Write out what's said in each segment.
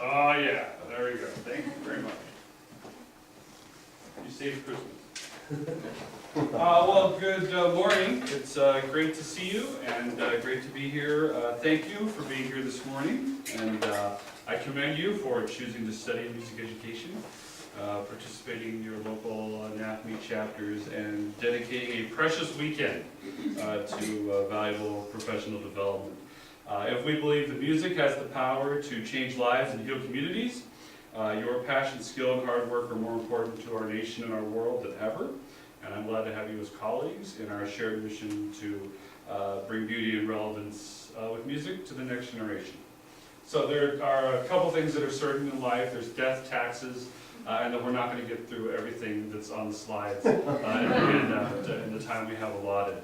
Oh yeah, there we go. Thank you very much. You saved Christmas. Well, good morning. It's great to see you and great to be here. Thank you for being here this morning, and I commend you for choosing to study music education, participating in your local NAfME chapters, and dedicating a precious weekend to valuable professional development. If we believe that music has the power to change lives and heal communities, your passion, skill, and hard work are more important to our nation and our world than ever. And I'm glad to have you as colleagues in our shared mission to bring beauty and relevance with music to the next generation. So there are a couple things that are certain in life. There's death, taxes, and then we're not going to get through everything that's on the slides in the time we have allotted.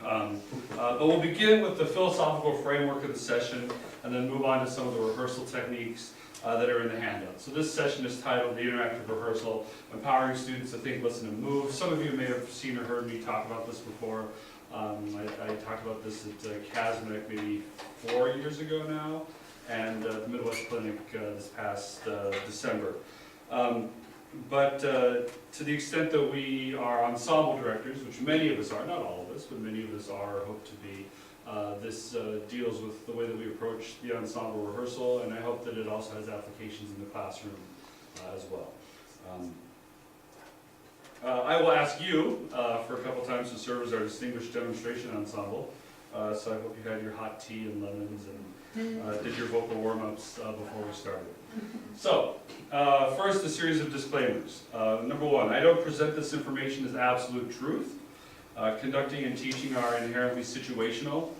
But we'll begin with the philosophical framework of the session and then move on to some of the rehearsal techniques that are in the handout. So this session is titled the Interactive Rehearsal, Empowering Students to Think, Listen, and Move. Some of you may have seen or heard me talk about this before. I talked about this at CASMEC maybe 4 years ago now, and the Midwest Clinic this past December. But to the extent that we are ensemble directors, which many of us are, not all of us, but many of us are or hope to be, this deals with the way that we approach the ensemble rehearsal, and I hope that it also has applications in the classroom as well. I will ask you for a couple times to serve as our distinguished demonstration ensemble, so I hope you had your hot tea and lemons and did your vocal warm-ups before we started. So, first a series of disclaimers. Number one, I don't present this information as absolute truth. Conducting and teaching are inherently situational.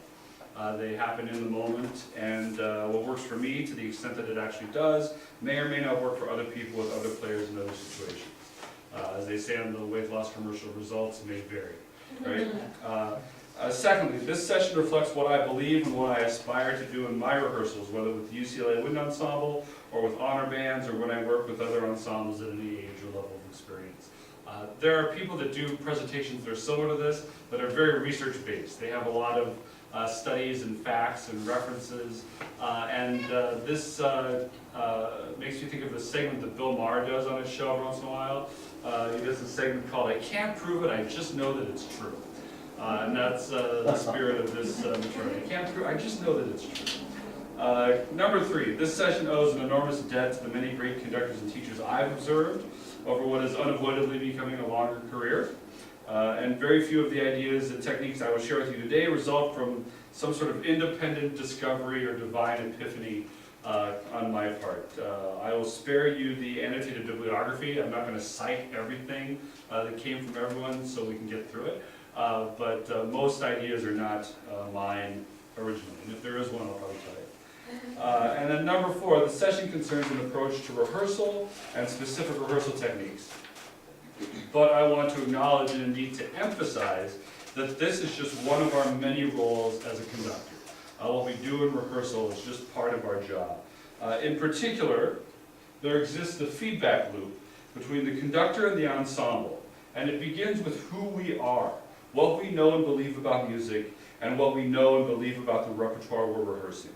They happen in the moment, and what works for me, to the extent that it actually does, may or may not work for other people with other players in other situations. As they say on the weight loss commercial, results may vary, right? Secondly, this session reflects what I believe and what I aspire to do in my rehearsals, whether with the UCLA Wind Ensemble, or with honor bands, or when I work with other ensembles at any age or level of experience. There are people that do presentations that are similar to this, that are very research-based. They have a lot of studies and facts and references, and this makes me think of the segment that Bill Maher does on his show every once in a while. He does a segment called, "I Can't Prove It, I Just Know That It's True." And that's the spirit of this material. I can't prove, I just know that it's true. Number three, this session owes an enormous debt to the many great conductors and teachers I've observed over what is unavoidably becoming a longer career. And very few of the ideas and techniques I will share with you today result from some sort of independent discovery or divine epiphany on my part. I will spare you the annotated bibliography. I'm not going to cite everything that came from everyone so we can get through it. But most ideas are not mine originally, and if there is one, I'll probably tell you. And then number four, the session concerns an approach to rehearsal and specific rehearsal techniques. But I want to acknowledge and indeed to emphasize that this is just one of our many roles as a conductor. What we do in rehearsal is just part of our job. In particular, there exists a feedback loop between the conductor and the ensemble, and it begins with who we are, what we know and believe about music, and what we know and believe about the repertoire we're rehearsing.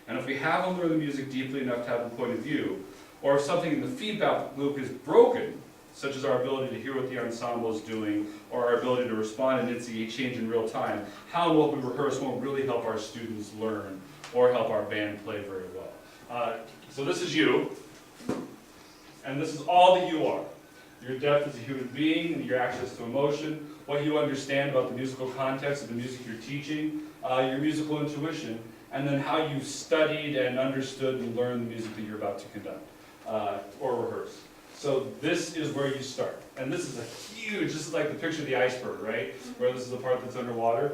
And if we haven't learned the music deeply enough to have a point of view, or if something in the feedback loop is broken, such as our ability to hear what the ensemble is doing, or our ability to respond and instigate change in real time, how and what we rehearse won't really help our students learn, or help our band play very well. So this is you, and this is all that you are. Your depth as a human being, and your access to emotion, what you understand about the musical context of the music you're teaching, your musical intuition, and then how you've studied and understood and learned the music that you're about to conduct or rehearse. So this is where you start. And this is a huge, this is like the picture of the iceberg, right? Where this is the part that's underwater.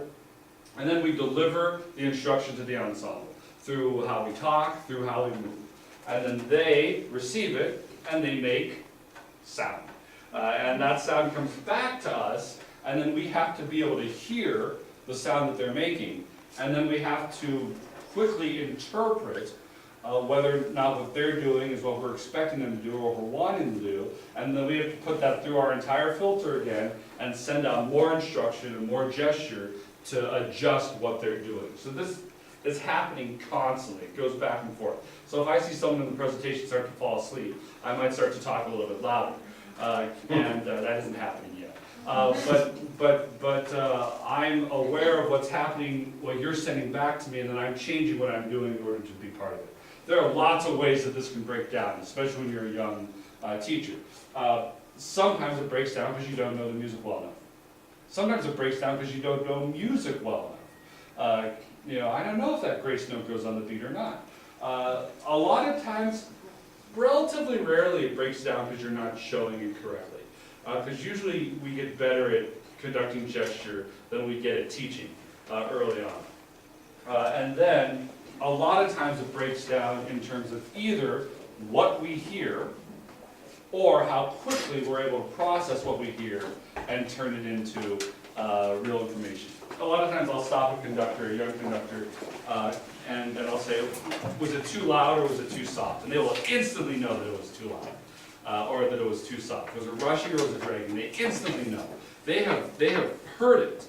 And then we deliver the instruction to the ensemble through how we talk, through how we move. And then they receive it, and they make sound. And that sound comes back to us, and then we have to be able to hear the sound that they're making. And then we have to quickly interpret whether or not what they're doing is what we're expecting them to do or what we're wanting them to do. And then we have to put that through our entire filter again and send out more instruction and more gesture to adjust what they're doing. So this It's happening constantly. It goes back and forth. So if I see someone in the presentation start to fall asleep, I might start to talk a little bit louder. And that isn't happening yet. But I'm aware of what's happening, what you're sending back to me, and then I'm changing what I'm doing in order to be part of it. There are lots of ways that this can break down, especially when you're a young teacher. Sometimes it breaks down because you don't know the music well enough. Sometimes it breaks down because you don't know music well enough. I don't know if that grace note goes on the beat or not. A lot of times, relatively rarely, it breaks down because you're not showing it correctly. Because usually we get better at conducting gesture than we get at teaching early on. And then, a lot of times it breaks down in terms of either what we hear or how quickly we're able to process what we hear and turn it into real information. A lot of times I'll stop a conductor, a young conductor, and I'll say, was it too loud or was it too soft? And they will instantly know that it was too loud or that it was too soft. Was it rushing or was it dragging? They instantly know. They have heard it.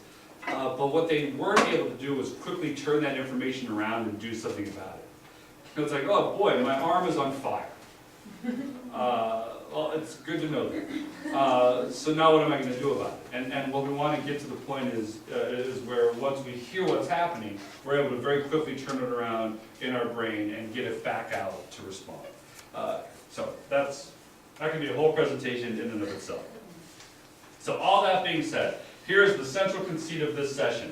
But what they weren't able to do was quickly turn that information around and do something about it. It's like, oh boy, my arm is on fire. Well, it's good to know that. So now what am I going to do about it? And what we want to get to the point is where once we hear what's happening, we're able to very quickly turn it around in our brain and get it back out to respond. So that can be a whole presentation in and of itself. So all that being said, here's the central conceit of this session,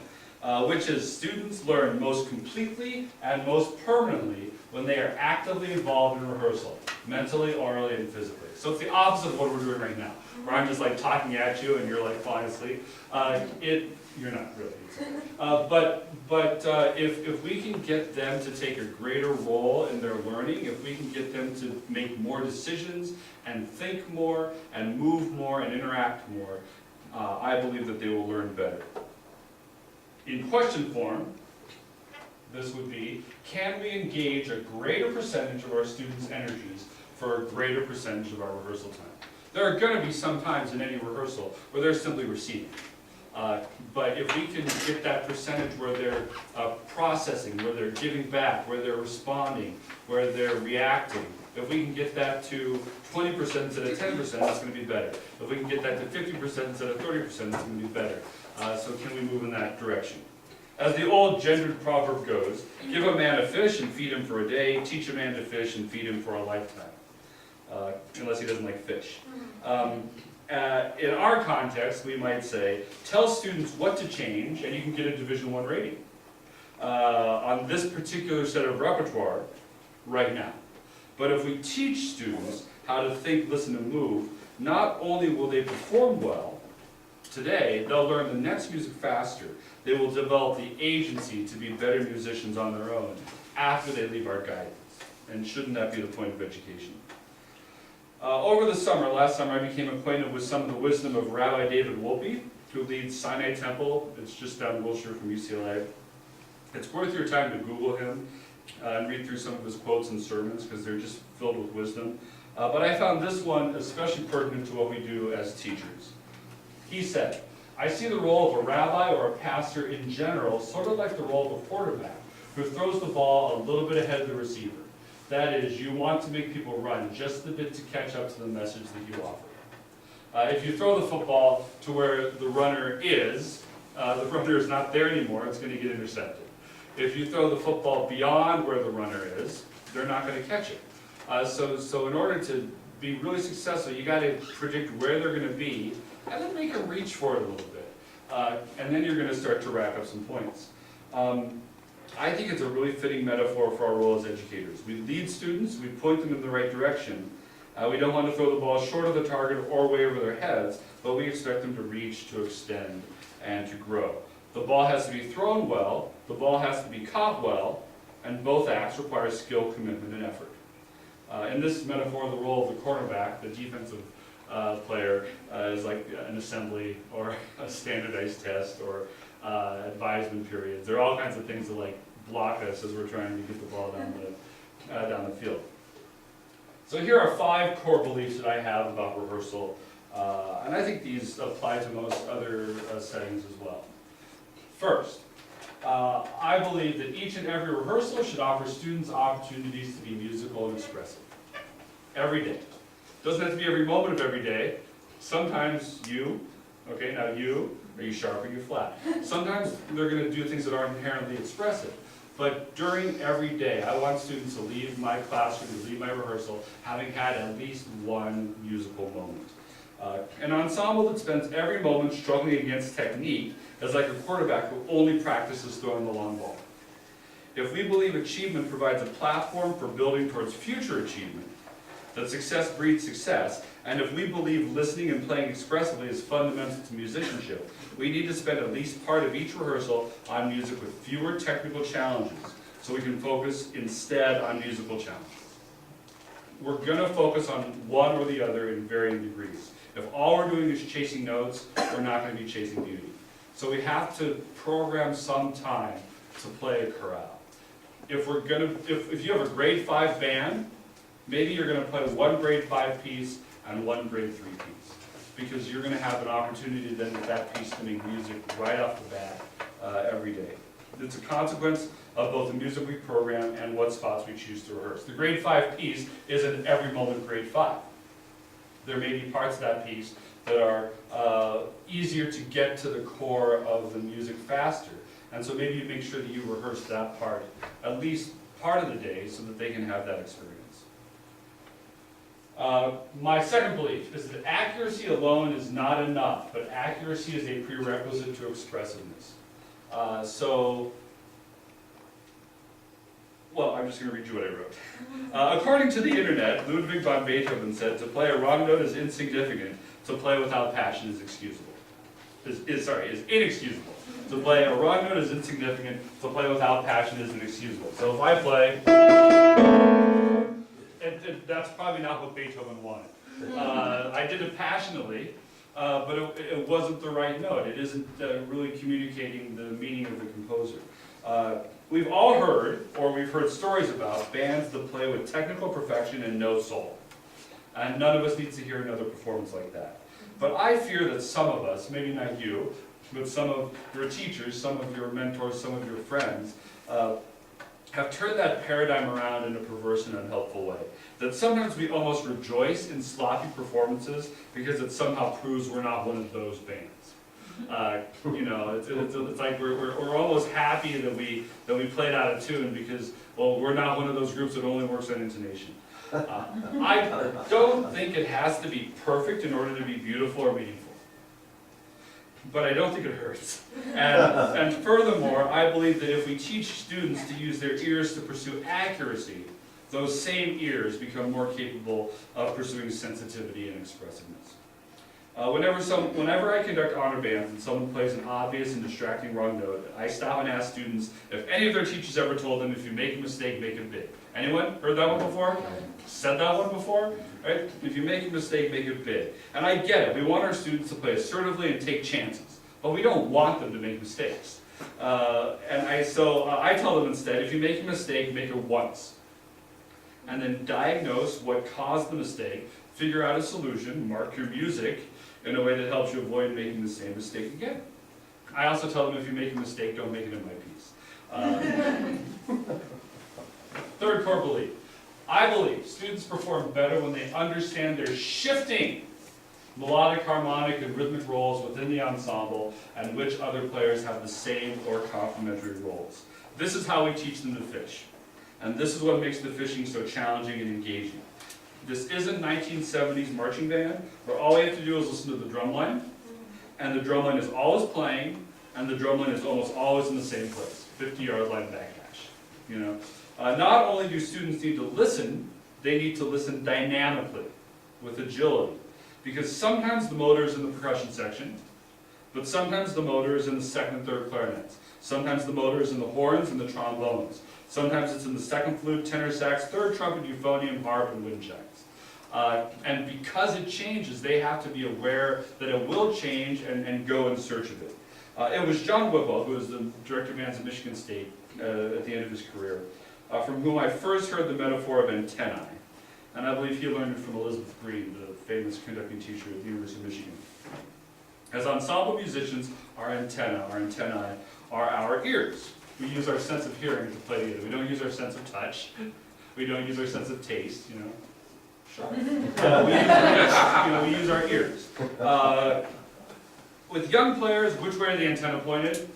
which is students learn most completely and most permanently when they are actively involved in rehearsal, mentally, orally, and physically. So it's the opposite of what we're doing right now, where I'm just like talking at you and you're like falling asleep. You're not really. But if we can get them to take a greater role in their learning, if we can get them to make more decisions and think more and move more and interact more, I believe that they will learn better. In question form, this would be, can we engage a greater percentage of our students' energies for a greater percentage of our rehearsal time? There are going to be some times in any rehearsal where they're simply receiving. But if we can get that percentage where they're processing, where they're giving back, where they're responding, where they're reacting, if we can get that to 20% instead of 10%, that's going to be better. If we can get that to 50% instead of 30%, that's going to be better. So can we move in that direction? As the old gendered proverb goes, give a man a fish and feed him for a day, teach a man to fish and feed him for a lifetime. Unless he doesn't like fish. In our context, we might say, tell students what to change and you can get a Division I rating on this particular set of repertoire right now. But if we teach students how to think, listen, and move, not only will they perform well today, they'll learn the next music faster. They will develop the agency to be better musicians on their own after they leave our guidance. And shouldn't that be the point of education? Over the summer, last summer, I became acquainted with some of the wisdom of Rabbi David Wolpe, who leads Sinai Temple. It's just down Wilshire from UCLA. It's worth your time to Google him and read through some of his quotes and sermons because they're just filled with wisdom. But I found this one especially pertinent to what we do as teachers. He said, I see the role of a rabbi or a pastor in general sort of like the role of a quarterback who throws the ball a little bit ahead of the receiver. That is, you want to make people run just a bit to catch up to the message that you offer. If you throw the football to where the runner is not there anymore, it's going to get intercepted. If you throw the football beyond where the runner is, they're not going to catch it. So in order to be really successful, you got to predict where they're going to be, and then make them reach for it a little bit. And then you're going to start to rack up some points. I think it's a really fitting metaphor for our role as educators. We lead students, we point them in the right direction. We don't want to throw the ball short of the target or way over their heads, but we expect them to reach, to extend, and to grow. The ball has to be thrown well, the ball has to be caught well, and both acts require skill, commitment, and effort. In this metaphor, the role of the cornerback, the defensive player, is like an assembly or a standardized test or advisement periods. There are all kinds of things that like block us as we're trying to get the ball down the field. So here are 5 core beliefs that I have about rehearsal, and I think these apply to most other settings as well. First, I believe that each and every rehearsal should offer students opportunities to be musical and expressive. Every day. Doesn't have to be every moment of every day. Sometimes you, okay, now you, are you sharp or you flat? Sometimes they're going to do things that aren't inherently expressive. But during every day, I want students to leave my classroom, to leave my rehearsal, having had at least one musical moment. An ensemble that spends every moment struggling against technique is like a quarterback who only practices throwing the long ball. If we believe achievement provides a platform for building towards future achievement, that success breeds success, and if we believe listening and playing expressively is fundamental to musicianship, we need to spend at least part of each rehearsal on music with fewer technical challenges, so we can focus instead on musical challenges. We're going to focus on one or the other in varying degrees. If all we're doing is chasing notes, we're not going to be chasing beauty. So we have to program some time to play a chorale. If you have a grade 5 band, maybe you're going to play one grade 5 piece and one grade 3 piece, because you're going to have an opportunity then with that piece to make music right off the bat every day. It's a consequence of both the music we program and what spots we choose to rehearse. The grade 5 piece isn't every moment grade 5. There may be parts of that piece that are easier to get to the core of the music faster. And so maybe you make sure that you rehearse that part at least part of the day so that they can have that experience. My second belief is that accuracy alone is not enough, but accuracy is a prerequisite to expressiveness. Well, I'm just going to read you what I wrote. According to the internet, Ludwig van Beethoven said, to play a wrong note is insignificant, to play without passion is excusable. Is inexcusable. To play a wrong note is insignificant, to play without passion is inexcusable. So if I play, that's probably not what Beethoven wanted. I did it passionately, but it wasn't the right note. It isn't really communicating the meaning of the composer. We've all heard, or we've heard stories about, bands that play with technical perfection and no soul. And none of us needs to hear another performance like that. But I fear that some of us, maybe not you, but some of your teachers, some of your mentors, some of your friends, have turned that paradigm around in a perverse and unhelpful way. That sometimes we almost rejoice in sloppy performances because it somehow proves we're not one of those bands. It's like we're almost happy that we played out of tune because, well, we're not one of those groups that only works on intonation. I don't think it has to be perfect in order to be beautiful or meaningful. But I don't think it hurts. And furthermore, I believe that if we teach students to use their ears to pursue accuracy, those same ears become more capable of pursuing sensitivity and expressiveness. Whenever I conduct honor bands and someone plays an obvious and distracting wrong note, I stop and ask students if any of their teachers ever told them, if you make a mistake, make it big. Anyone heard that one before? Said that one before? Right? If you make a mistake, make it big. And I get it. We want our students to play assertively and take chances. But we don't want them to make mistakes. I tell them instead, if you make a mistake, make it once. And then diagnose what caused the mistake, figure out a solution, mark your music in a way that helps you avoid making the same mistake again. I also tell them if you make a mistake, don't make it in my piece. Third core belief. I believe students perform better when they understand their shifting melodic, harmonic, and rhythmic roles within the ensemble and which other players have the same or complementary roles. This is how we teach them to fish. And this is what makes the fishing so challenging and engaging. This isn't 1970s marching band, where all we have to do is listen to the drum line, and the drum line is always playing, and the drum line is almost always in the same place, 50-yard line backdash. Not only do students need to listen, they need to listen dynamically, with agility, because sometimes the motor is in the percussion section, but sometimes the motor is in the second and third clarinets. Sometimes the motor is in the horns and the trombones. Sometimes it's in the second flute, tenor sax, third trumpet, euphonium, harp, and wind chimes. And because it changes, they have to be aware that it will change and go in search of it. It was John Whipple, who was the director of bands at Michigan State at the end of his career, from whom I first heard the metaphor of antennae. And I believe he learned it from Elizabeth Green, the famous conducting teacher at the University of Michigan. As ensemble musicians, our antennae are our ears. We use our sense of hearing to play together. We don't use our sense of touch. We don't use our sense of taste, you know. Sure. We use our ears. With young players, which way are the antennae pointed?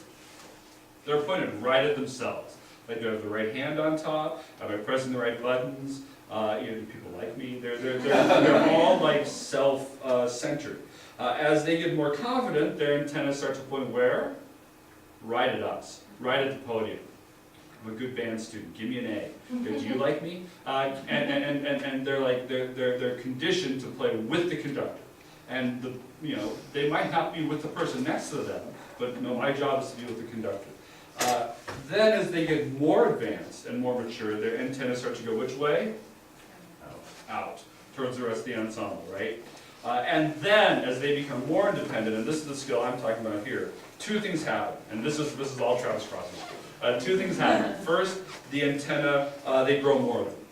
They're pointed right at themselves. Like they have the right hand on top, am I pressing the right buttons? People like me. They're all like self-centered. As they get more confident, their antennae start to point where? Right at us, right at the podium. I'm a good band student. Give me an A. Do you like me? And they're conditioned to play with the conductor. And they might not be with the person next to them, but no, my job is to be with the conductor. Then as they get more advanced and more mature, their antennae start to go which way? Out, towards the rest of the ensemble, right? And then as they become more independent, and this is the skill I'm talking about here, two things happen, and this is all Travis Crossman. Two things happen. First, the antenna, they grow more of them.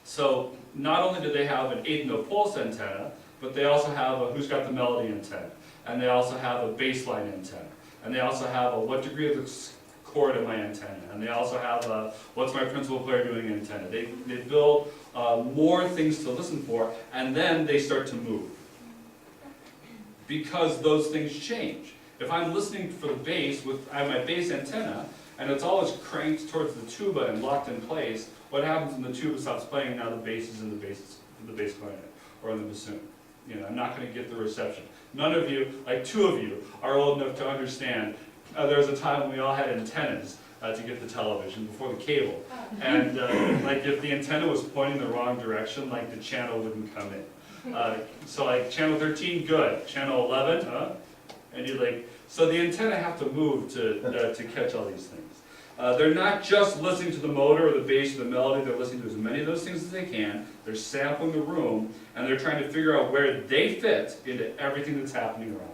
So not only do they have an eighth note pulse antenna, but they also have a who's got the melody antenna, and they also have a bass line antenna, and they also have a what degree of the chord am I antenna, and they also have a what's my principal player doing antenna. They build more things to listen for, and then they start to move. Because those things change. If I'm listening for the bass, I have my bass antenna, and it's always cranked towards the tuba and locked in place, what happens when the tuba stops playing? Now the bass is in the bass clarinet, or in the bassoon. I'm not going to get the reception. None of you, like two of you, are old enough to understand there was a time when we all had antennas to get the television before the cable. And like if the antenna was pointing the wrong direction, like the channel wouldn't come in. So like channel 13, good. Channel 11, and you're like, so the antenna have to move to catch all these things. They're not just listening to the motor or the bass or the melody, they're listening to as many of those things as they can. They're sampling the room, and they're trying to figure out where they fit into everything that's happening around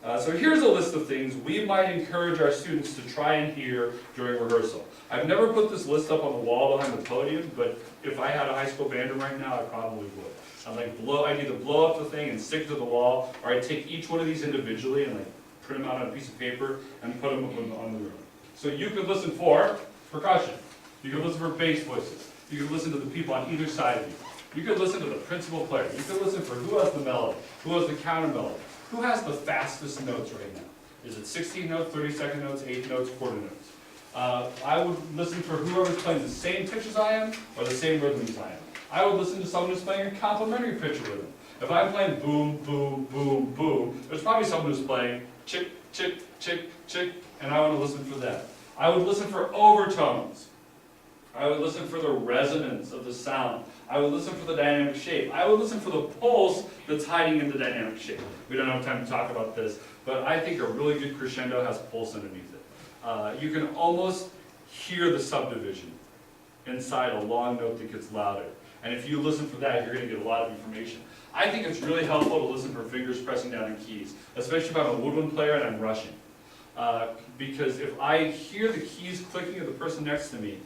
them. So here's a list of things we might encourage our students to try and hear during rehearsal. I've never put this list up on the wall behind the podium, but if I had a high school band room right now, I probably would. I'd either blow up the thing and stick it to the wall, or I'd take each one of these individually and print them out on a piece of paper and put them up on the room. So you could listen for percussion. You could listen for bass voices. You could listen to the people on either side of you. You could listen to the principal player. You could listen for who has the melody, who has the counter melody, who has the fastest notes right now. Is it 16 notes, 32nd notes, 8 notes, quarter notes? I would listen for whoever's playing the same pitch as I am or the same rhythm as I am. I would listen to someone who's playing a complementary pitch rhythm. If I'm playing boom, boom, boom, boom, there's probably someone who's playing chick, chick, chick, chick, and I want to listen for that. I would listen for overtones. I would listen for the resonance of the sound. I would listen for the dynamic shape. I would listen for the pulse that's hiding in the dynamic shape. We don't have time to talk about this, but I think a really good crescendo has pulse underneath it. You can almost hear the subdivision inside a long note that gets louder. And if you listen for that, you're going to get a lot of information. I think it's really helpful to listen for fingers pressing down in keys, especially if I'm a woodwind player and I'm rushing. Because if I hear the keys clicking of the person next to me,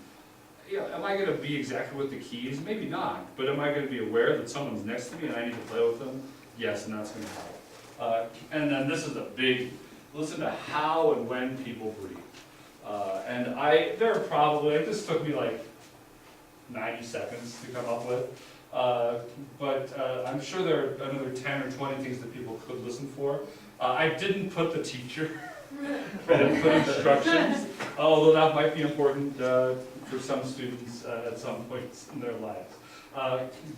am I going to be exactly with the keys? Maybe not, but am I going to be aware that someone's next to me and I need to play with them? Yes, and that's going to help. And then this is a big, listen to how and when people breathe. There are probably, this took me 90 seconds to come up with, but I'm sure there are another 10 or 20 things that people could listen for. I didn't put the teacher, I didn't put instructions, although that might be important for some students at some points in their lives.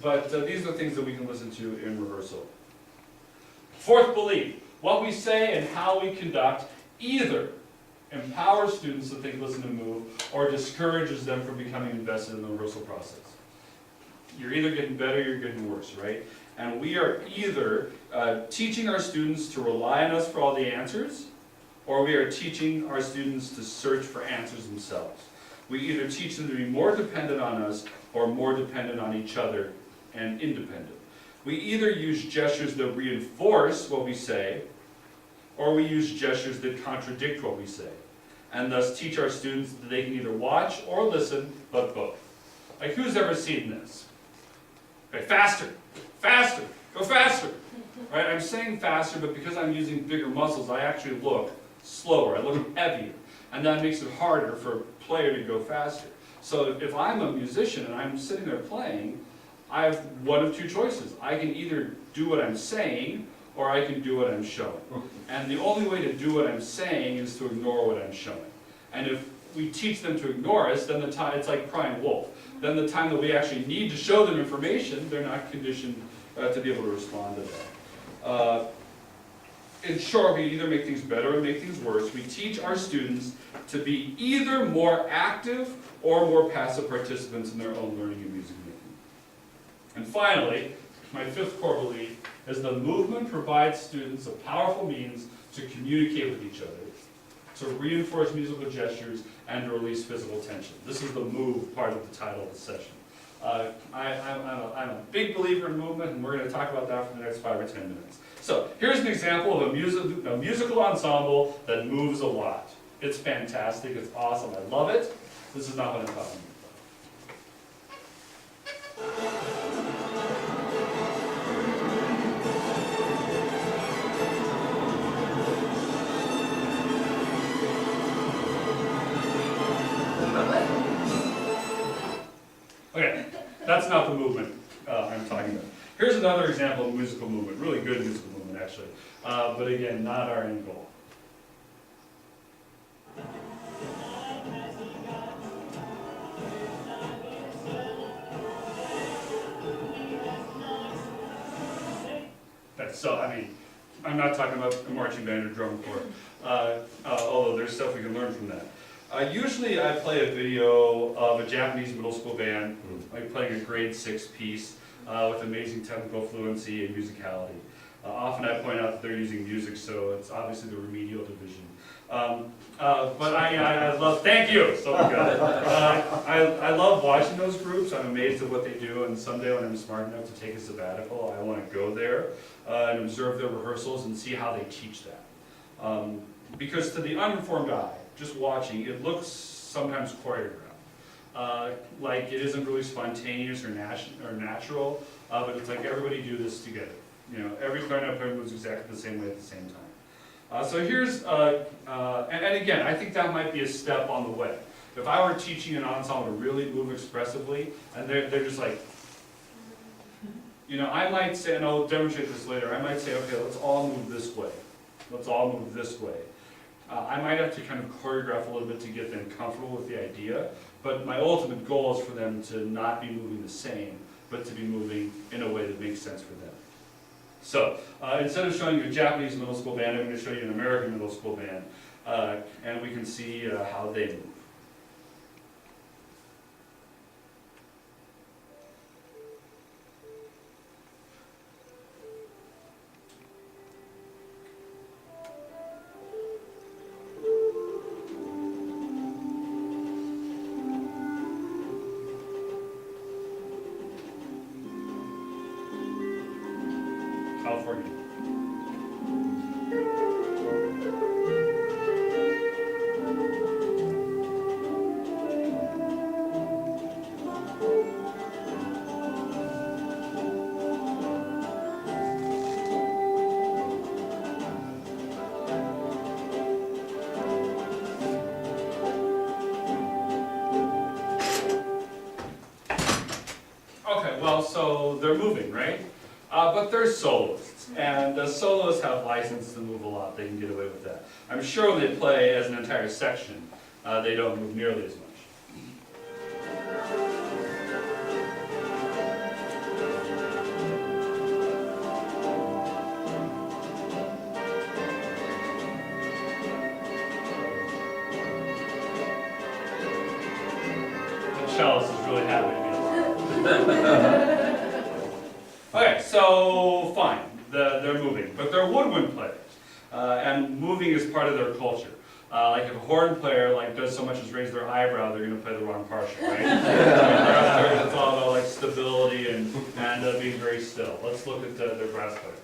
But these are things that we can listen to in rehearsal. Fourth belief, what we say and how we conduct either empowers students to think, listen, and move, or discourages them from becoming invested in the rehearsal process. You're either getting better or you're getting worse, right? And we are either teaching our students to rely on us for all the answers, or we are teaching our students to search for answers themselves. We either teach them to be more dependent on us or more dependent on each other and independent. We either use gestures that reinforce what we say, or we use gestures that contradict what we say, and thus teach our students that they can either watch or listen, but both. Who's ever seen this? Okay, faster, faster, Go faster, right? I'm saying faster, but because I'm using bigger muscles, I actually look slower. I look heavier, and that makes it harder for a player to go faster. So if I'm a musician and I'm sitting there playing, I have one of two choices. I can either do what I'm saying, or I can do what I'm showing. And the only way to do what I'm saying is to ignore what I'm showing. And if we teach them to ignore us, then it's like crying wolf. Then the time that we actually need to show them information, they're not conditioned to be able to respond to that. In short, we either make things better or make things worse. We teach our students to be either more active or more passive participants in their own learning and music making. And finally, my fifth core belief is the movement provides students a powerful means to communicate with each other, to reinforce musical gestures, and to release physical tension. This is the move part of the title of the session. I'm a big believer in movement, and we're going to talk about that for the next 5 or 10 minutes. So here's an example of a musical ensemble that moves a lot. It's fantastic. It's awesome. I love it. This is not what I'm talking about. Okay, that's not the movement I'm talking about. Here's another example of musical movement, really good musical movement actually, but again, not our end goal. So, I mean, I'm not talking about a marching band or drum corps, although there's stuff we can learn from that. Usually I play a video of a Japanese middle school band, like playing a grade 6 piece with amazing technical fluency and musicality. Often I point out that they're using music, so it's obviously the remedial division. But I love, thank you, so good. I love watching those groups. I'm amazed at what they do, and someday when I'm smart enough to take a sabbatical, I want to go there and observe their rehearsals and see how they teach that. Because to the uninformed eye, just watching, it looks sometimes choreographed. Like it isn't really spontaneous or natural, but it's like everybody do this together. You know, every clarinet player moves exactly the same way at the same time. So here's, and again, I think that might be a step on the way. If I were teaching an ensemble to really move expressively, and they're just like, you know, I might say, and I'll demonstrate this later, I might say, okay, let's all move this way. Let's all move this way. I might have to kind of choreograph a little bit to get them comfortable with the idea, but my ultimate goal is for them to not be moving the same, but to be moving in a way that makes sense for them. So, instead of showing you a Japanese middle school band, I'm going to show you an American middle school band, and we can see how they move. California. Okay, well, so they're moving, right? But they're soloists, and soloists have license to move a lot. They can get away with that. I'm sure when they play as an entire section, they don't move nearly as much. The cellist is really happy to be alive. Okay, so fine, they're moving, but they're woodwind players, and moving is part of their culture. Like if a horn player does so much as raise their eyebrow, they're going to play the wrong partial, right? It's all about like stability and being very still. Let's look at their brass players.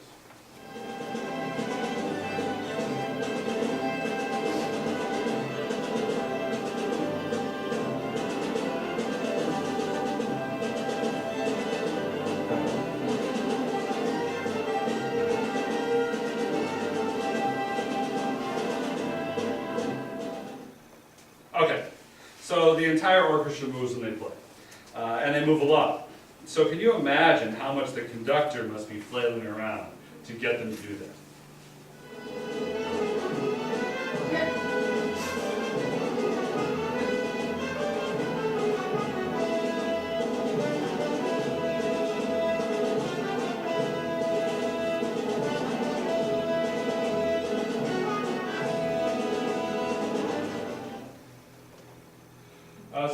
entire orchestra moves when they play. And they move a lot. So can you imagine how much the conductor must be flailing around to get them to do that?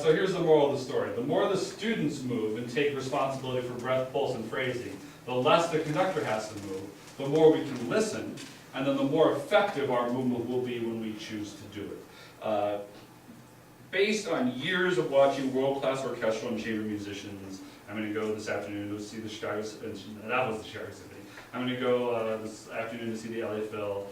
So here's the moral of the story. The more the students move and take responsibility for breath, pulse, and phrasing, the less the conductor has to move, the more we can listen, and then the more effective our movement will be when we choose to do it. Based on years of watching world-class orchestral and chamber musicians, I'm going to go this afternoon to see the Chicago, that was the Chicago Symphony. I'm going to go this afternoon to see the LA Phil,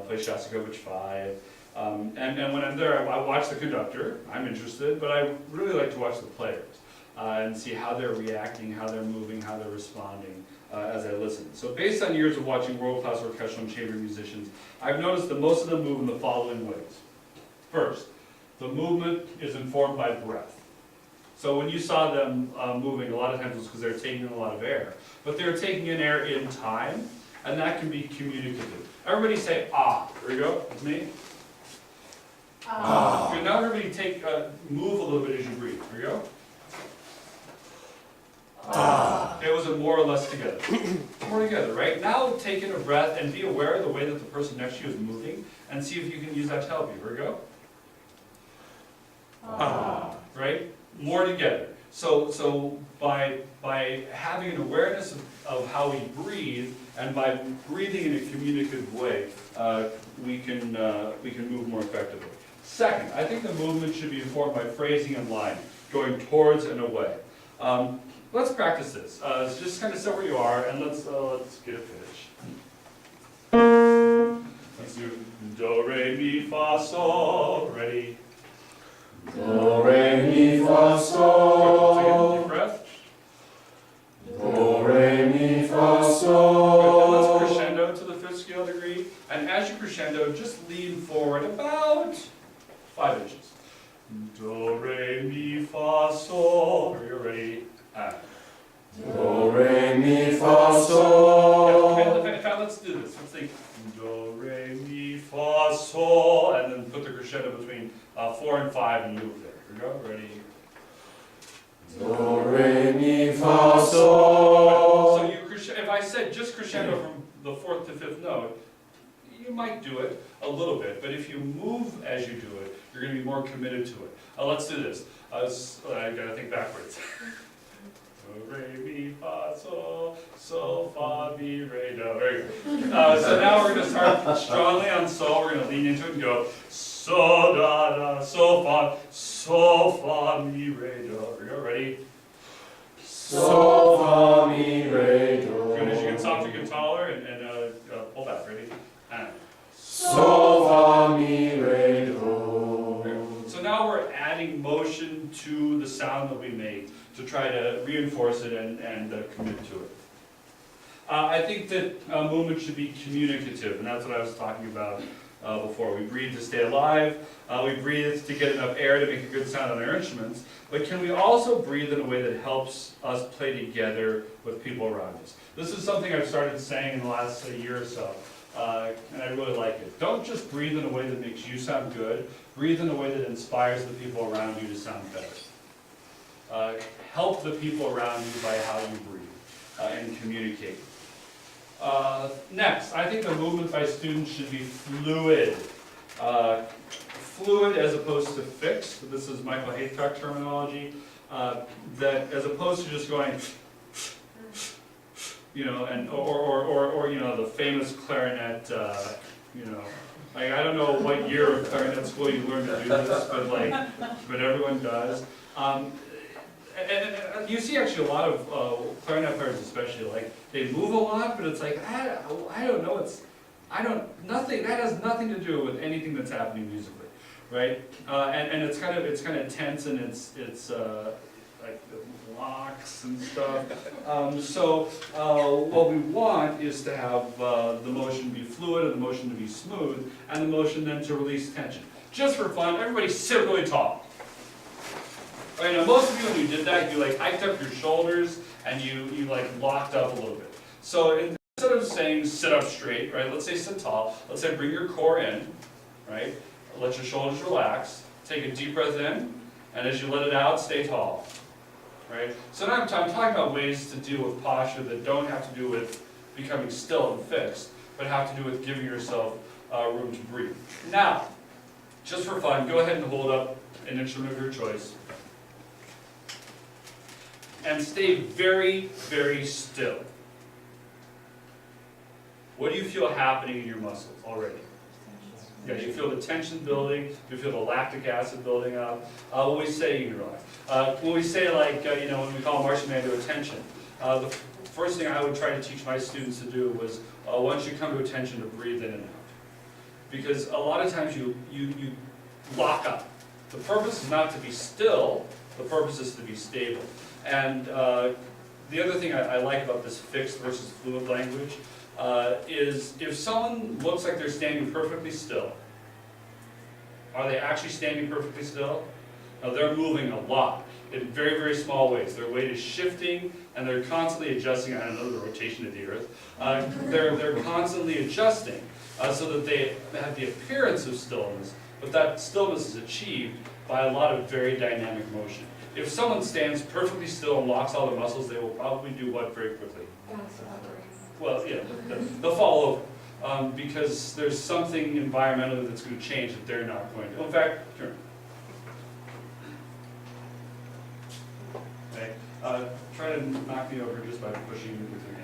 play Shostakovich 5. And when I'm there, I watch the conductor. I'm interested, but I really like to watch the players and see how they're reacting, how they're moving, how they're responding as I listen. So based on years of watching world-class orchestral and chamber musicians, I've noticed that most of them move in the following ways. First, the movement is informed by breath. So when you saw them moving, a lot of times it was because they're taking in a lot of air. But they're taking in air in time, and that can be communicative. Everybody say, ah. There you go, that's me. Okay, now everybody move a little bit as you breathe. Here you go. Okay, was it more or less together? More together, right? Now take in a breath and be aware of the way that the person next to you is moving and see if you can use that to help you. Here we go. Right? More together. So by having an awareness of how we breathe and by breathing in a communicative way, we can move more effectively. Second, I think the movement should be informed by phrasing and line, going towards and away. Let's practice this. So just kind of sit where you are, and let's get a pitch. Let's do do, re, mi, fa, sol. Ready? Do, re, mi, fa, sol. Deep breath. Do, re, mi, fa, Good, sol. then let's crescendo to the 5th scale degree, and as you crescendo, just lean forward about 5 inches. Do, re, mi, fa, sol. Are you ready? Do, re, mi, fa, sol. In fact, let's do this. Let's think do, re, mi, fa, sol, and then put the crescendo between 4 and 5 and move there. Here we go. Ready? Do, re, mi, fa, sol. So if I said just crescendo from the 4th to 5th note, you might do it a little bit, but if you move as you do it, you're going to be more committed to it. Let's do this. I got to think backwards. Do, re, mi, fa, sol, sol, fa, mi, re, do. Very good. So now we're going to start strongly on sol. We're going to lean into it and go so, da, da, so, fa, mi, re, do. Here we go. Ready? So, fa, mi, re, do. Good. As you get softer, get taller, and pull back. Ready? So, fa, mi, re, do. So now we're adding motion to the sound that we make to try to reinforce it and commit to it. I think that movement should be communicative, and that's what I was talking about before. We breathe to stay alive, we breathe to get enough air to make a good sound on our instruments, but can we also breathe in a way that helps us play together with people around us? This is something I've started saying in the last year or so. And I really like it. Don't just breathe in a way that makes you sound good. Breathe in a way that inspires the people around you to sound better. Help the people around you by how you breathe and communicate. Next, I think the movement by students should be fluid. Fluid as opposed to fixed. This is Michael Haythrock terminology. That as opposed to just going, you know, and or you know, the famous clarinet, you know, like I don't know what year of clarinet school you learned to do this, but everyone does. And you see actually a lot of clarinet players, especially, like they move a lot, but it's like I don't know, nothing that has nothing to do with anything that's happening musically, right? And it's kind of tense, and it's like locks and stuff. So what we want is to have the motion be fluid and the motion to be smooth, and the motion then to release tension. Just for fun, everybody sit really tall. Right, now most of you, when you did that, you like hiked up your shoulders and you like locked up a little bit. So instead of saying sit up straight, right, let's say sit tall, let's say bring your core in, right, let your shoulders relax, take a deep breath in, and as you let it out, stay tall, right? So now I'm talking about ways to deal with posture that don't have to do with becoming still and fixed, but have to do with giving yourself room to breathe. Now, just for fun, go ahead and hold up an instrument of your choice. And stay very, very still. What do you feel happening in your muscles already? Yeah, you feel the tension building, you feel the lactic acid building up. What we say in your life. When we say like, when we call marching band to attention, the first thing I would try to teach my students to do was, once you come to attention, to breathe in and out. Because a lot of times you lock up. The purpose is not to be still, the purpose is to be stable. And the other thing I like about this fixed versus fluid language is if someone looks like they're standing perfectly still, are they actually standing perfectly still? No, they're moving a lot in very, very small ways. Their weight is shifting and they're constantly adjusting. I don't know the rotation of the earth. They're constantly adjusting so that they have the appearance of stillness, but that stillness is achieved by a lot of very dynamic motion. If someone stands perfectly still and locks all their muscles, they will probably do what very quickly? Well, yeah, they'll fall over because there's something environmentally that's going to change that they're not going to. In fact, sure. Okay. Try to knock me over just by pushing with your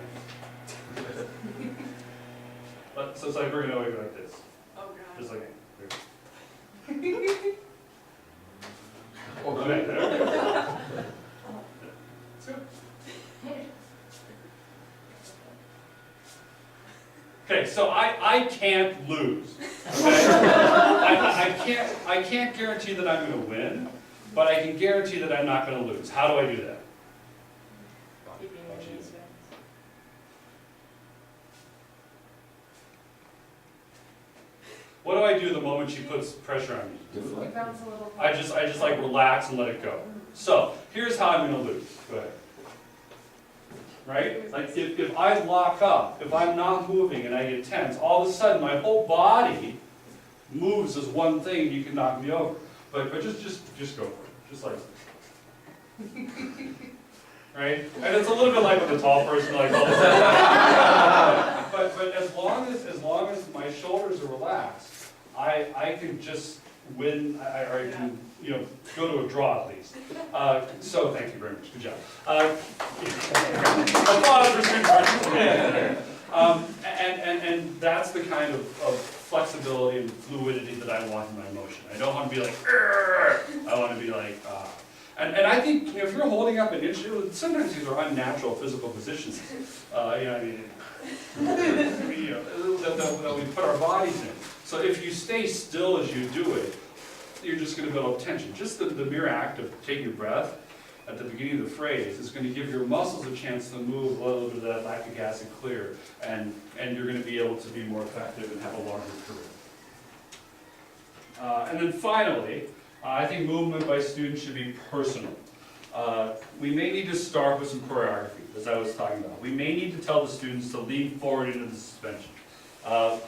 hand. So it's like we're going to go like this. Oh, God. Just like that. Okay. Okay, there we go. That's good. Okay, so I can't lose. Okay? I can't guarantee that I'm going to win, but I can guarantee that I'm not going to lose. How do I do that? Keeping your knees bent. What do I do the moment she puts pressure on me? You bounce a little. I just like relax and let it go. So here's how I'm going to lose. Go ahead. Right? Like if I lock up, if I'm not moving and I get tense, all of a sudden my whole body moves as one thing. You can knock me over. But just go for it. Just like this. Right? And it's a little bit like with the tall person, like all this. But as long as my shoulders are relaxed, I can just win, or I can go to a draw at least. So thank you very much. Good job. Applause for student and that's the kind of flexibility and fluidity that I want in my motion. I don't want to be like, I want to be like, And I think if you're holding up an instrument, sometimes these are unnatural physical positions. That we put our bodies in. So if you stay still as you do it, you're just going to build up tension. Just the mere act of taking a breath at the beginning of the phrase is going to give your muscles a chance to move a little bit of that lactic acid clear, and you're going to be able to be more effective and have a longer career. And then finally, I think movement by students should be personal. We may need to start with some choreography, as I was talking about. We may need to tell the students to lean forward into the suspension.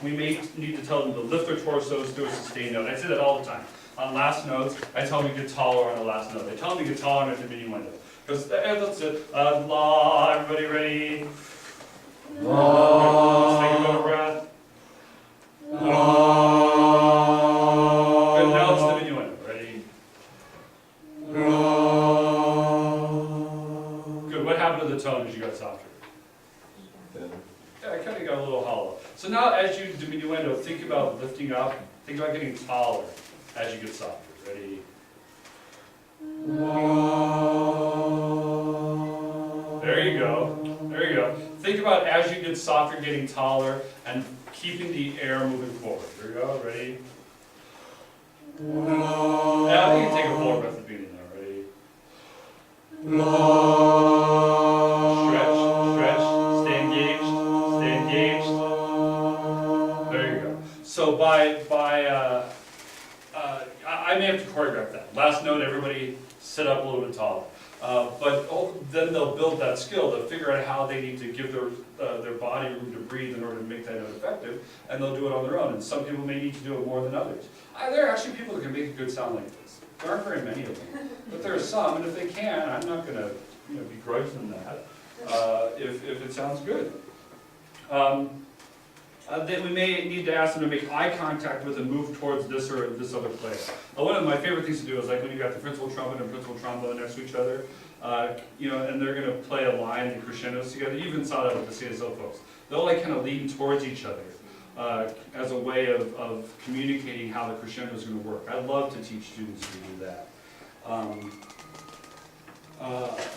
We may need to tell them to lift their torsos to a sustained note. I say that all the time. On last notes, I tell them to get taller on the last note. I tell them to get taller on the diminuendo. Because that's it. La, everybody ready? La. Let's take another breath. La. Good, now it's diminuendo. Ready? La. Good. What happened to the tone as you got softer? Yeah, I kind of got a little hollow. So now as you diminuendo, think about lifting up. Think about getting taller as you get softer. Ready? There you go. There you go. Think about as you get softer, getting taller, and keeping the air moving forward. There you go. Ready? Yeah, I think you can take a full breath at the beginning now. Ready? Stretch, stretch, stay engaged, stay engaged. There you go. So I may have to choreograph that. Last note, everybody sit up a little bit Then they'll build that skill, they'll figure out how they need to give their body room to breathe in order to make that note effective, and they'll do it on their own. And some people may need to do it more than others. There are actually people that can make a good sound like this. There aren't very many of them, but there are some, and if they can, I'm not going to begrudge them that if it sounds good. Then we may need to ask them to make eye contact with and move towards this or this other player. One of my favorite things to do is like when you got the principal trumpet and principal trombone next to each other, and they're going to play a line, the crescendos together. You even saw that with the CSO folks. They'll like kind of lean towards each other as a way of communicating how the crescendo is going to work. I love to teach students to do that.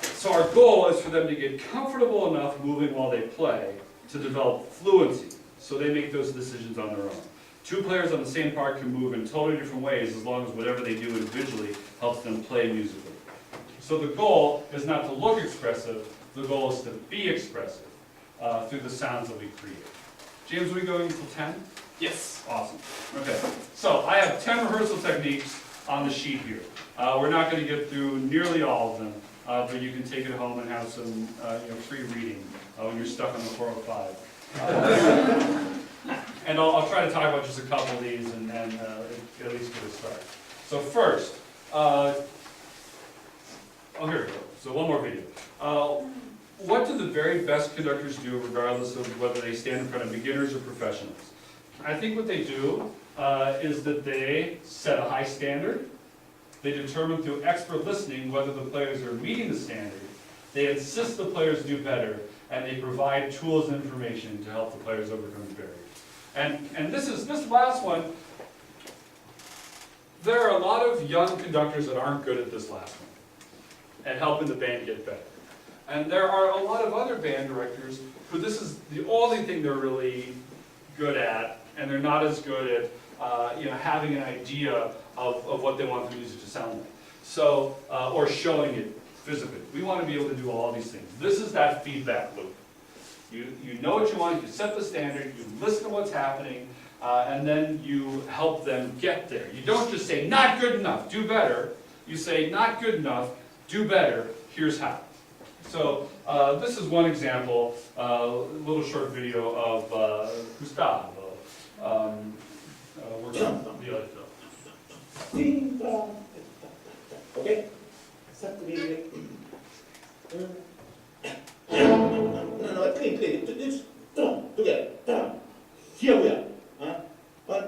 So our goal is for them to get comfortable enough moving while they play to develop fluency. So they make those decisions on their own. Two players on the same part can move in totally different ways as long as whatever they do individually helps them play musically. So the goal is not to look expressive, the goal is to be expressive through the sounds that we create. James, are we going until 10? Yes. Awesome. Okay, so I have 10 rehearsal techniques on the sheet here. We're not going to get through nearly all of them, but you can take it home and have some free reading when you're stuck on the 405. And I'll try to talk about just a couple of these and at least get a start. So first, here we go. So one more video. What do the very best conductors do regardless of whether they stand in front of beginners or professionals? I think what they do is that they set a high standard. They determine through expert listening whether the players are meeting the standard. They insist the players do better, and they provide tools and information to help the players overcome barriers. And this last one, there are a lot of young conductors that aren't good at this last one, and helping the band get better. And there are a lot of other band directors who this is the only thing they're really good at, and they're not as good at having an idea of what they want the music to sound like. So, or showing it physically. We want to be able to do all these things. This is that feedback loop. You know what you want, you set the standard, you listen to what's happening, and then you help them get there. You don't just say, not good enough, do better. You say, not good enough, do better, here's how. So this is one example, a little short video of Gustavo. Okay? Exactly. No, clean. This, together. Here we are. One, but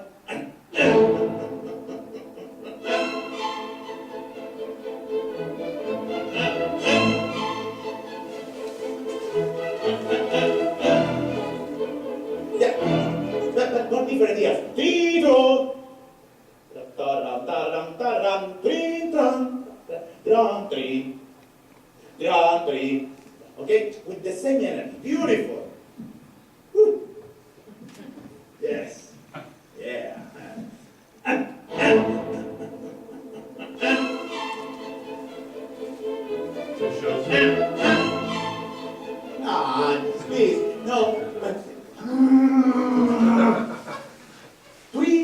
not different here. Tito. Taram, three. Okay, with the same energy. Beautiful. Woo. Yes. Yeah. Please, no. Three.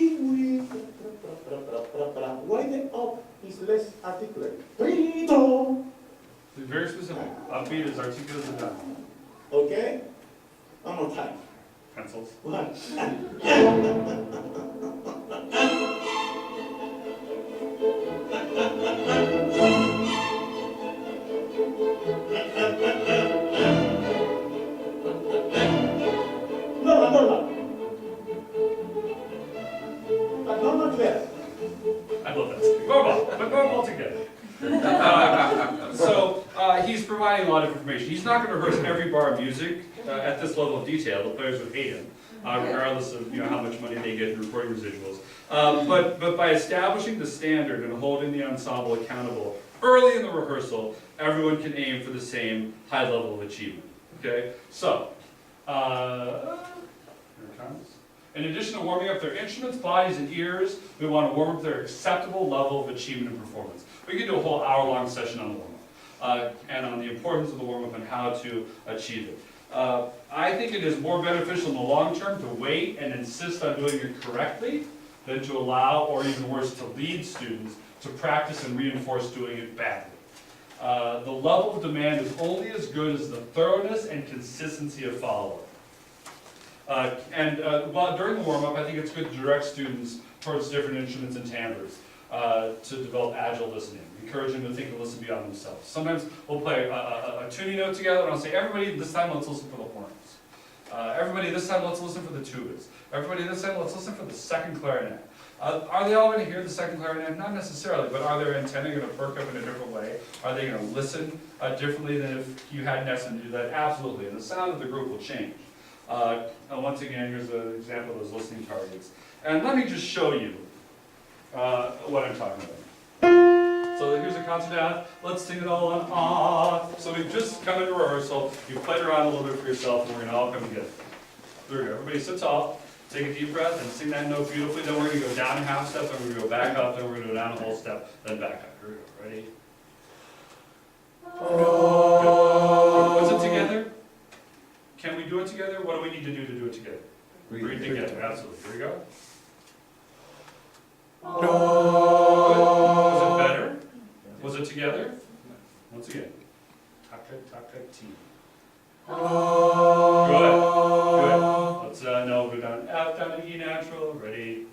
Why the up is less articulate? Three, two. Very specific. Upbeat is articulate as a down. Okay? One more time. Pencils. One. Normal. But normal clear. I love that. Normal, but normal together. So he's providing a lot of information. He's not going to rehearse every bar of music at this level of detail. The players would hate him, regardless of how much money they get in recording residuals. But by establishing the standard and holding the ensemble accountable early in the rehearsal, everyone can aim for the same high level of achievement. Okay, so here it comes. In addition to warming up their instruments, bodies, and ears, we want to warm up their acceptable level of achievement and performance. We can do a whole hour-long session on the warm-up and on the importance of the warm-up and how to achieve it. I think it is more beneficial in the long term to wait and insist on doing it correctly than to allow, or even worse, to lead students to practice and reinforce doing it badly. The level of demand is only as good as the thoroughness and consistency of follow-up. While during the warm-up, I think it's good to direct students towards different instruments and timbres to develop agile listening. Encourage them to think and listen beyond themselves. Sometimes we'll play a tuning note together, and I'll say, everybody, this time let's listen for the horns. Everybody, this time let's listen for the tubas. Everybody, this time let's listen for the second clarinet. Are they all going to hear the second clarinet? Not necessarily, but are their antennae going to perk up in a different way? Are they going to listen differently than if you hadn't asked them to do that? Absolutely, and the sound of the group will change. Once again, here's an example of those listening targets. And let me just show you what I'm talking about. So here's a concert out. Let's sing it all on ah. So we've just come into rehearsal. You've played around a little bit for yourself, and we're going to all come together. There we go. Everybody sit tall. Take a deep breath and sing that note beautifully. Then we're going to go down a half step, then we're going to go back up, then we're going to go down a whole step, then back up. Here we go. Ready? Good. Was it together? Can we do it together? What do we need to do it together? Breathe together. Absolutely. Here we go. Good. Was it better? Was it together? Once again. Taka, taka, T. Good. Good. Let's no, go down F, down to E natural. Ready?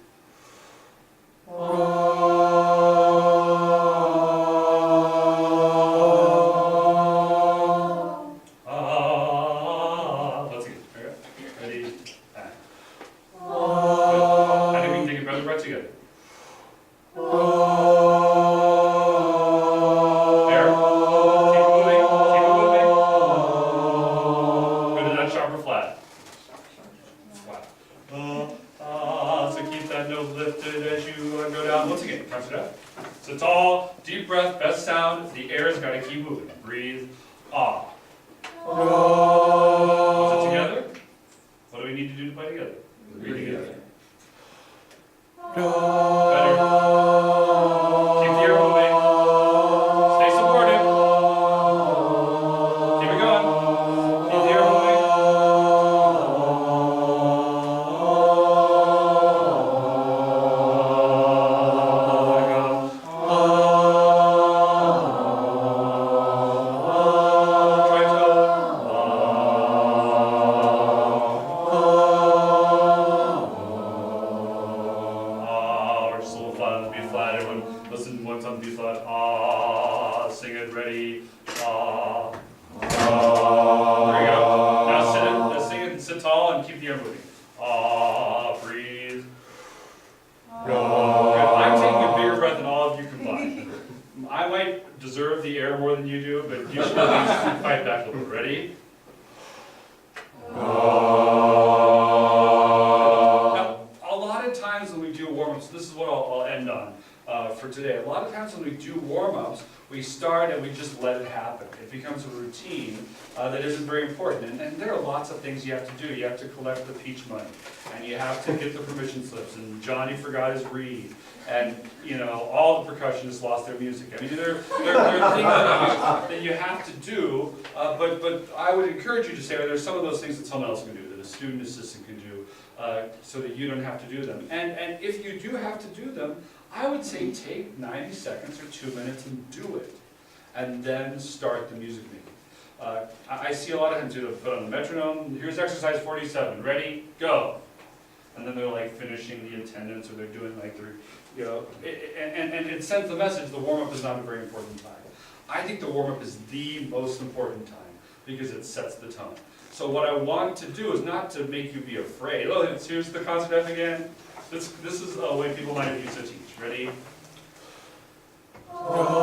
Let's get there. Ready? Back. Good. I think we can take another breath together. There. Keep it moving. Keep it moving. Good. Is that sharp or flat? Flat. So keep that note lifted as you go down. Once again, crunch it up. So tall, deep breath, best sound. The air's got to keep moving. Breathe. Ah. Was it together? What do we need to do to play together? Breathe together. Better. Keep the air moving. Stay supportive. Keep it going. Keep the air moving. Listen once on B flat. Ah, sing it. Ready. Ah. There you go. Now sit it. Now sing it and sit tall and keep the air moving. Ah, breathe. Good. I'm taking a bigger breath than all of you combined. I might deserve the air more than you do, but you should at least fight back a little. Ready? Now, a lot of times when we do warm-ups, this is what I'll end on. For today. A lot of times when we do warm-ups, we start and we just let it happen. It becomes a routine that isn't very important. And there are lots of things you have to do. You have to collect the peach money, and you have to get the permission slips, and Johnny forgot his reed, and you know, all the percussionists lost their music. I mean, there are things that you have to do, but I would encourage you to say, there's some of those things that someone else can do, that a student assistant can do, so that you don't have to do them. And if you do have to do them, I would say take 90 seconds or 2 minutes and do it, and then start the music making. I see a lot of times you put on the metronome. Here's exercise 47. Ready, go. And then they're like finishing the attendance, or they're doing like their, you know, and it sends the message the warm-up is not a very important time. I think the warm-up is the most important time because it sets the tone. So what I want to do is not to make you be afraid. Oh, here's the concert F again. This is a way people might have used to teach. Ready? No,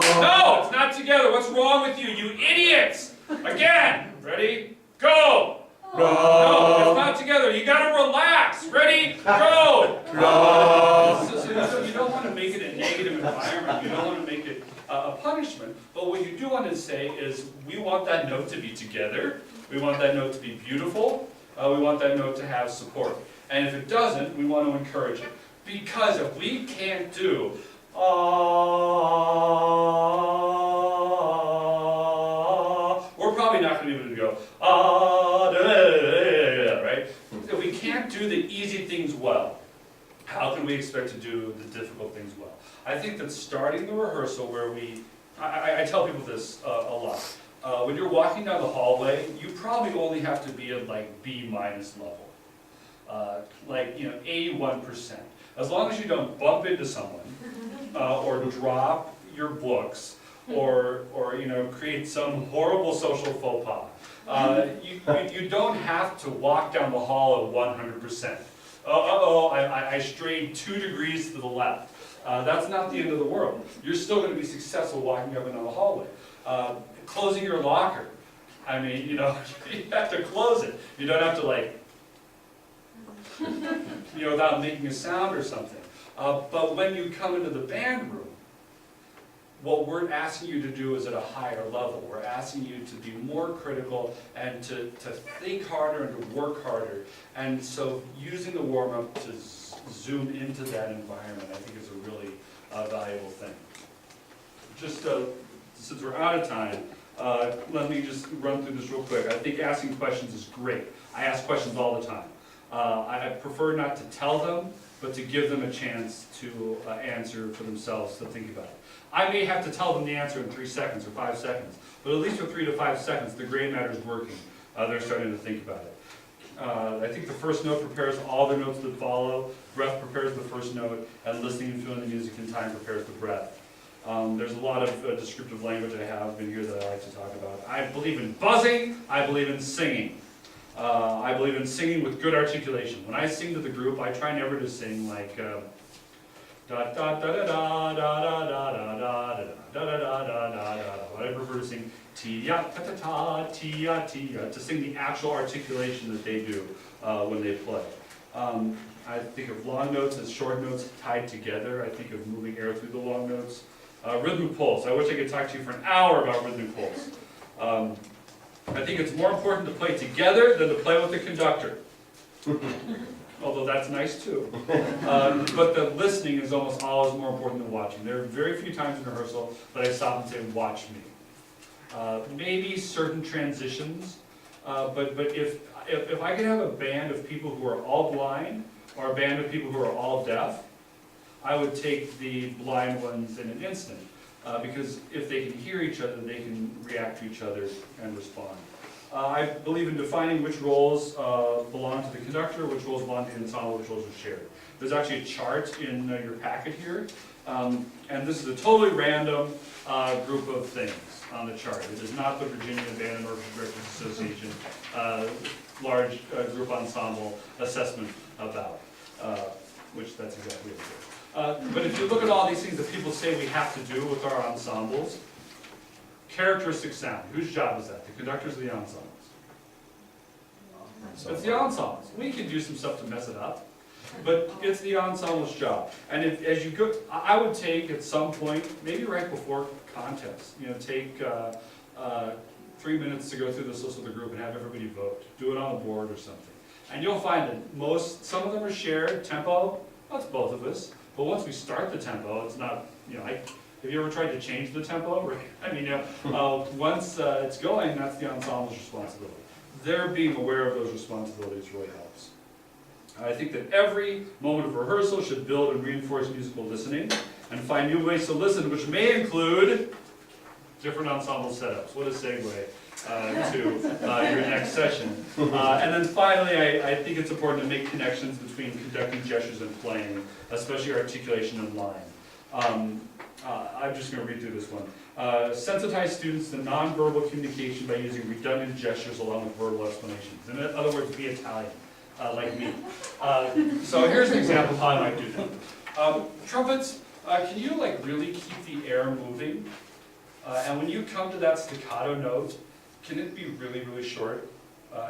it's not together. What's wrong with you, you idiots? Again. Ready? Go. No, it's not together. You got to relax. Ready? Go. So you don't want to make it a negative environment. You don't want to make it a punishment. But what you do want to say is, we want that note to be together. We want that note to be beautiful. We want that note to have support. And if it doesn't, we want to encourage it. Because if we can't do, we're probably not going to be able to go, right? If we can't do the easy things well, how can we expect to do the difficult things well? I think that starting the rehearsal where we I tell people this a lot. When you're walking down the hallway, you probably only have to be at like B- level. Like, 81%. As long as you don't bump into someone, or drop your books, or create some horrible social faux pas. You don't have to walk down the hall at 100%. I strayed 2 degrees to the left. That's not the end of the world. You're still going to be successful walking up and down the hallway. Closing your locker. I mean, you have to close it. You don't have to like, without making a sound or something. But when you come into the band room, what we're asking you to do is at a higher level. We're asking you to be more critical and to think harder and to work harder. And so using the warm-up to zoom into that environment, I think is a really valuable thing. Just since we're out of time, let me just run through this real quick. I think asking questions is great. I ask questions all the time. I prefer not to tell them, but to give them a chance to answer for themselves, to think about it. I may have to tell them the answer in 3 seconds or 5 seconds, but at least for 3 to 5 seconds, the gray matter is working. They're starting to think about it. I think the first note prepares all the notes that follow, breath prepares the first note, and listening and feeling the music in time prepares the breath. There's a lot of descriptive language I have in here that I like to talk about. I believe in buzzing, I believe in singing. I believe in singing with good articulation. When I sing to the group, I try never to sing like da da da da da da da da da da da da da da. I prefer to sing ti-ya ta ta ta ti-ya ti-ya, to sing the actual articulation that they do when they play. I think of long notes as short notes tied together. I think of moving air through the long notes. Rhythmic pulse. I wish I could talk to you for an hour about rhythmic pulse. I think it's more important to play together than to play with the conductor. Although that's nice too. But the listening is almost always more important than watching. There are very few times in rehearsal that I stop and say, watch me. Maybe certain transitions, but if I could have a band of people who are all blind, or a band of people who are all deaf, I would take the blind ones in an instant. Because if they can hear each other, they can react to each other and respond. I believe in defining which roles belong to the conductor, which roles belong to the ensemble, which roles are shared. There's actually a chart in your packet here, and this is a totally random group of things on the chart. It is not the Virginia Band and Orchestra Directors Association large group ensemble assessment about, which that's exactly what it is. But if you look at all these things that people say we have to do with our ensembles, characteristic sound, whose job is that? The conductors or the ensembles? It's the ensembles. We can do some stuff to mess it up, but it's the ensemble's job. And as you go, I would take at some point, maybe right before contest, take 3 minutes to go through this list with the group and have everybody vote. Do it on the board or something. And you'll find that some of them are shared. Tempo, that's both of us. But once we start the tempo, it's not, have you ever tried to change the tempo? I mean, once it's going, that's the ensemble's responsibility. Their being aware of those responsibilities really helps. I think that every moment of rehearsal should build and reinforce musical listening and find new ways to listen, which may include different ensemble setups. What a segue to your next session. And then finally, I think it's important to make connections between conducting gestures and playing, especially articulation and line. I'm just going to read through this one. Sensitize students to nonverbal communication by using redundant gestures along with verbal explanations. In other words, be Italian, like me. So here's an example of how I might do that. Trumpets, can you really keep the air moving? And when you come to that staccato note, can it be really, really short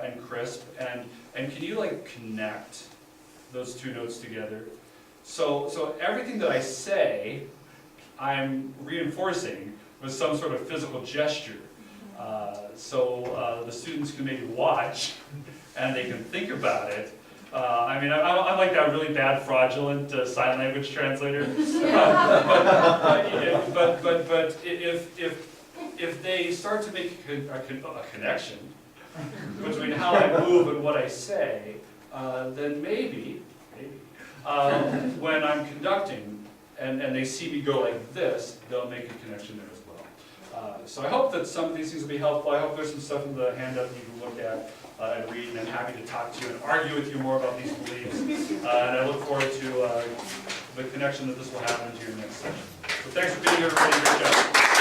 and crisp? And can you connect those two notes together? So everything that I say, I'm reinforcing with some sort of physical gesture. So the students can maybe watch and they can think about it. I mean, I'm like that really bad fraudulent sign language translator. But if they start to make a connection between how I move and what I say, then maybe when I'm conducting and they see me go like this, they'll make a connection there as well. So I hope that some of these things will be helpful. I hope there's some stuff in the handout that you can look at and read, and I'm happy to talk to you and argue with you more about these beliefs. And I look forward to the connection that this will have into your next session. So thanks for being here, everybody. Great job.